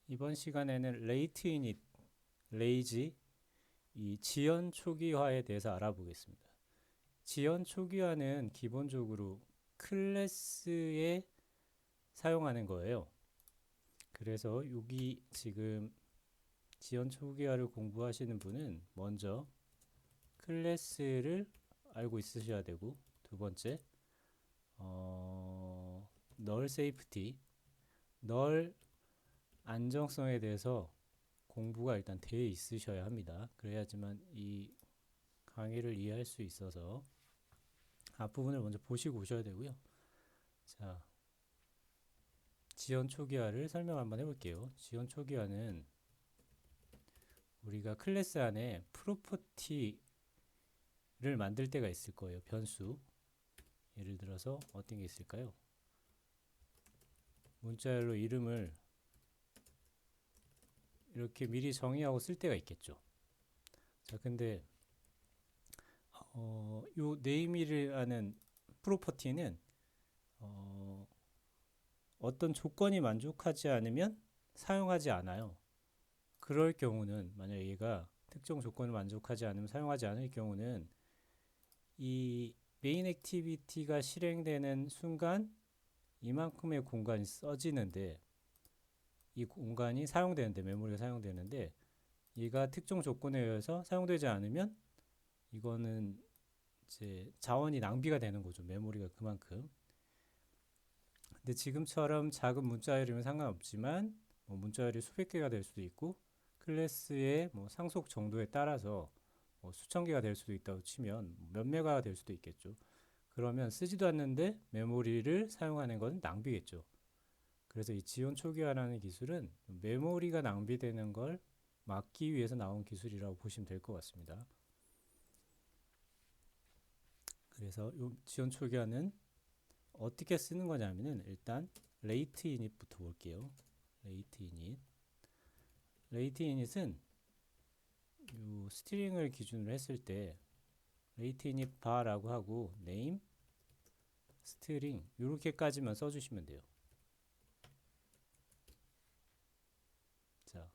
이번 시간에는 레이트 이닛, 레이지, 이 지연 초기화에 대해서 알아보겠습니다. 지연 초기화는 기본적으로 클래스에 사용하는 거예요. 그래서 여기 지금 지연 초기화를 공부하시는 분은 먼저 클래스를 알고 있으셔야 되고, 두 번째, 널 세이프티, 널 안정성에 대해서 공부가 일단 돼 있으셔야 합니다. 그래야지만 이 강의를 이해할 수 있어서 앞부분을 먼저 보시고 오셔야 되고요. 자, 지연 초기화를 설명 한번 해볼게요. 지연 초기화는 우리가 클래스 안에 프로퍼티를 만들 때가 있을 거예요. 변수. 예를 들어서 어떤 게 있을까요? 문자열로 이름을 이렇게 미리 정의하고 쓸 때가 있겠죠. 자, 근데 요 네임이라는 프로퍼티는 어떤 조건이 만족하지 않으면 사용하지 않아요. 그럴 경우는 만약 얘가 특정 조건을 만족하지 않으면 사용하지 않을 경우는 이 메인 액티비티가 실행되는 순간 이만큼의 공간이 써지는데 이 공간이 사용되는데 메모리가 사용되는데 얘가 특정 조건에 의해서 사용되지 않으면 이거는 이제 자원이 낭비가 되는 거죠. 메모리가 그만큼. 근데 지금처럼 작은 문자열이면 상관없지만 뭐 문자열이 수백 개가 될 수도 있고 클래스의 뭐 상속 정도에 따라서 뭐 수천 개가 될 수도 있다고 치면 몇 메가가 될 수도 있겠죠. 그러면 쓰지도 않는데 메모리를 사용하는 건 낭비겠죠. 그래서 이 지원 초기화라는 기술은 메모리가 낭비되는 걸 막기 위해서 나온 기술이라고 보시면 될 것 같습니다. 그래서 이 지원 초기화는 어떻게 쓰는 거냐면은 일단 레이트 이닛부터 볼게요. 레이트 이닛. 레이트 이닛은 이 스트링을 기준으로 했을 때 레이트 이닛 바라고 하고 네임 스트링 이렇게까지만 써주시면 돼요. 자,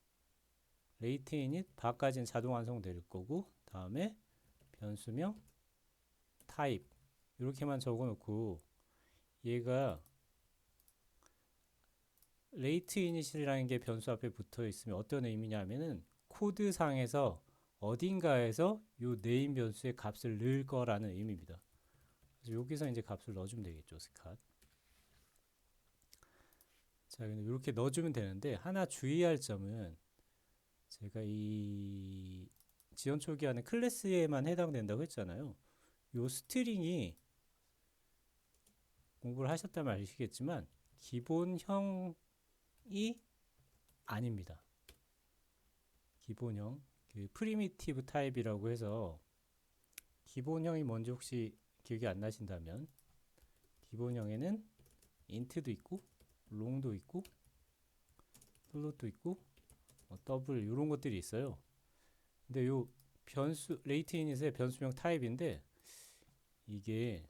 레이트 이닛 바까지는 자동 완성될 거고 다음에 변수명 타입 이렇게만 적어놓고 얘가 레이트 이닛이라는 게 변수 앞에 붙어 있으면 어떤 의미냐면은 코드상에서 어딘가에서 요 네임 변수의 값을 넣을 거라는 의미입니다. 그래서 여기서 이제 값을 넣어주면 되겠죠. 스캇. 자, 이렇게 넣어주면 되는데 하나 주의할 점은 제가 이 지원 초기화는 클래스에만 해당된다고 했잖아요. 요 스트링이 공부를 하셨다면 아시겠지만 기본형이 아닙니다. 기본형 그 프리미티브 타입이라고 해서 기본형이 뭔지 혹시 기억이 안 나신다면 기본형에는 인트도 있고 롱도 있고 플롯도 있고 더블 이런 것들이 있어요. 근데 요 변수 레이트 이닛의 변수명 타입인데 이게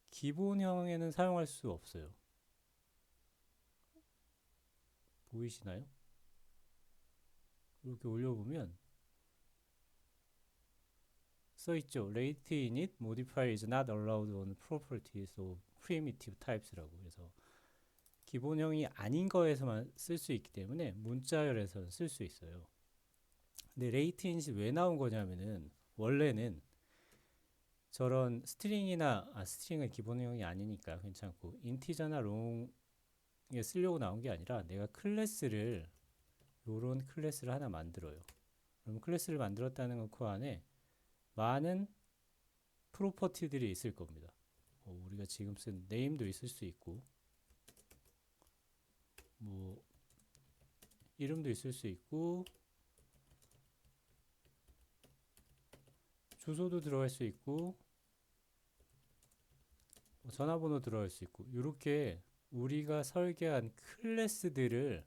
기본형에는 사용할 수 없어요. 보이시나요? 이렇게 올려보면 써있죠. Rate init modifier is not allowed on properties of primitive types라고. 그래서 기본형이 아닌 거에서만 쓸 수 있기 때문에 문자열에서는 쓸 수 있어요. 근데 rate init이 왜 나온 거냐면은 원래는 저런 스트링이나 스트링은 기본형이 아니니까 괜찮고 인티저나 롱에 쓰려고 나온 게 아니라 내가 클래스를 요런 클래스를 하나 만들어요. 그럼 클래스를 만들었다는 건 그 안에 많은 프로퍼티들이 있을 겁니다. 우리가 지금 쓴 네임도 있을 수 있고 뭐 이름도 있을 수 있고 주소도 들어갈 수 있고 뭐 전화번호 들어갈 수 있고 이렇게 우리가 설계한 클래스들을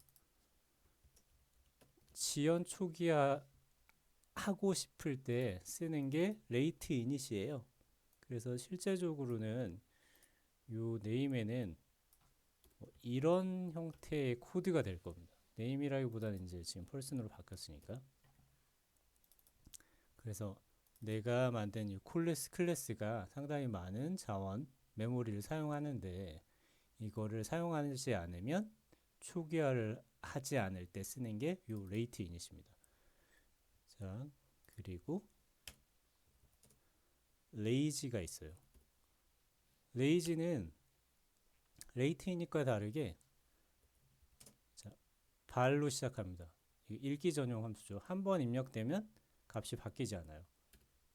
지연 초기화 하고 싶을 때 쓰는 게 레이트 이닛이에요. 그래서 실제적으로는 요 네임에는 이런 형태의 코드가 될 겁니다. 네임이라기보다는 이제 지금 person으로 바뀌었으니까. 그래서 내가 만든 이 클래스가 상당히 많은 자원, 메모리를 사용하는데 이거를 사용하지 않으면 초기화를 하지 않을 때 쓰는 게 이 레이트 이닛입니다. 자, 그리고 레이지가 있어요. 레이지는 레이트 이닛과 다르게 자, 발로 시작합니다. 읽기 전용 함수죠. 한 번 입력되면 값이 바뀌지 않아요.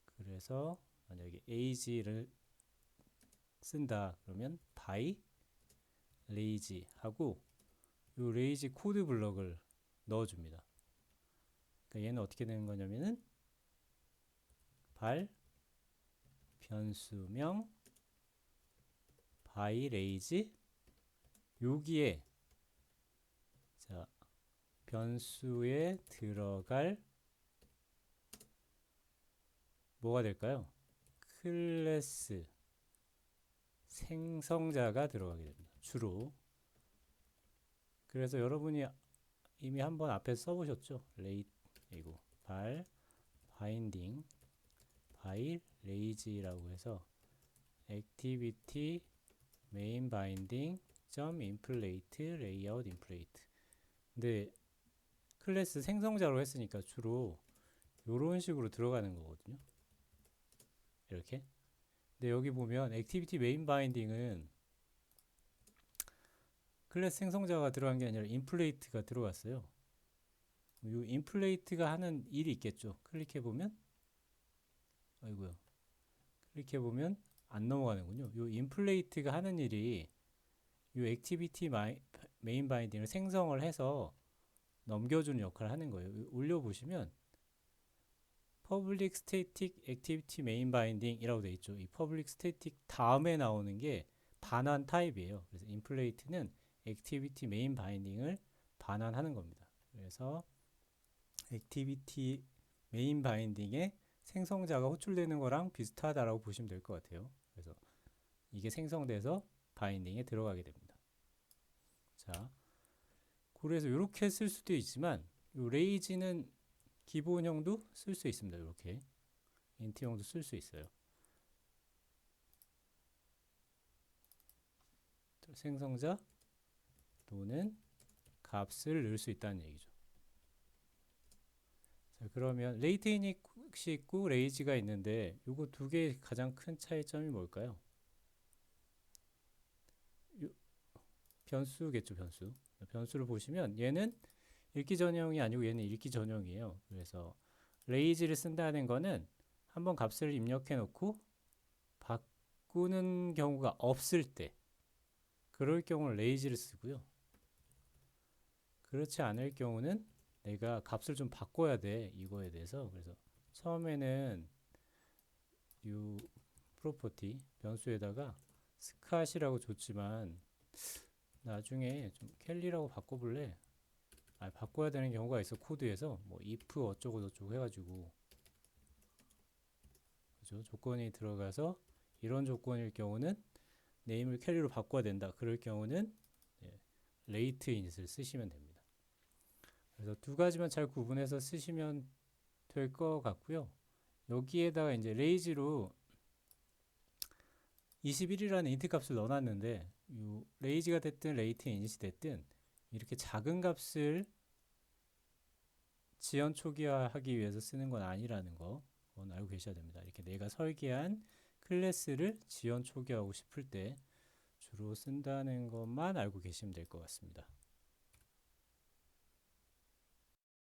그래서 만약에 age를 쓴다 그러면 by lazy 하고 이 lazy 코드 블럭을 넣어줍니다. 그러니까 얘는 어떻게 되는 거냐면은 발 변수명 by lazy 여기에 자 변수에 들어갈 뭐가 될까요? 클래스 생성자가 들어가게 됩니다. 주로. 그래서 여러분이 이미 한번 앞에서 써보셨죠? 이거 발 바인딩 by lazy라고 해서 activity main binding .inflate layout inflate. 근데 클래스 생성자로 했으니까 주로 이런 식으로 들어가는 거거든요. 이렇게. 근데 여기 보면 activity main binding은 클래스 생성자가 들어간 게 아니라 inflate가 들어갔어요. 이 inflate가 하는 일이 있겠죠. 클릭해보면 아이고요. 클릭해보면 안 넘어가는군요. 이 inflate가 하는 일이 이 activity main binding을 생성을 해서 넘겨주는 역할을 하는 거예요. 올려보시면 public static activity main binding 이라고 되어 있죠. 이 public static 다음에 나오는 게 반환 타입이에요. 그래서 inflate는 activity main binding을 반환하는 겁니다. 그래서 activity main binding에 생성자가 호출되는 거랑 비슷하다라고 보시면 될 것 같아요. 그래서 이게 생성돼서 바인딩에 들어가게 됩니다. 자, 그래서 이렇게 쓸 수도 있지만 이 레이지는 기본형도 쓸 수 있습니다. 이렇게 인트형도 쓸 수 있어요. 생성자 또는 값을 넣을 수 있다는 얘기죠. 자, 그러면 레이트 이닛이 있고 레이지가 있는데 요거 두 개의 가장 큰 차이점이 뭘까요? 변수겠죠, 변수. 변수를 보시면 얘는 읽기 전형이 아니고 얘는 읽기 전형이에요. 그래서 레이지를 쓴다는 거는 한번 값을 입력해 놓고 바꾸는 경우가 없을 때 그럴 경우는 레이지를 쓰고요. 그렇지 않을 경우는 내가 값을 좀 바꿔야 돼. 이거에 대해서. 그래서 처음에는 이 프로퍼티 변수에다가 스캇이라고 줬지만 나중에 좀 켈리라고 바꿔볼래? 바꿔야 되는 경우가 있어. 코드에서 뭐 if 어쩌고 저쩌고 해가지고 그죠? 조건이 들어가서 이런 조건일 경우는 네임을 켈리로 바꿔야 된다. 그럴 경우는 레이트 이닛을 쓰시면 됩니다. 그래서 두 가지만 잘 구분해서 쓰시면 될 것 같고요. 여기에다가 이제 레이지로 21이라는 인트 값을 넣어놨는데 이 레이지가 됐든 레이트 이닛이 됐든 이렇게 작은 값을 지연 초기화하기 위해서 쓰는 건 아니라는 거 그건 알고 계셔야 됩니다. 이렇게 내가 설계한 클래스를 지연 초기화하고 싶을 때 주로 쓴다는 것만 알고 계시면 될 것 같습니다.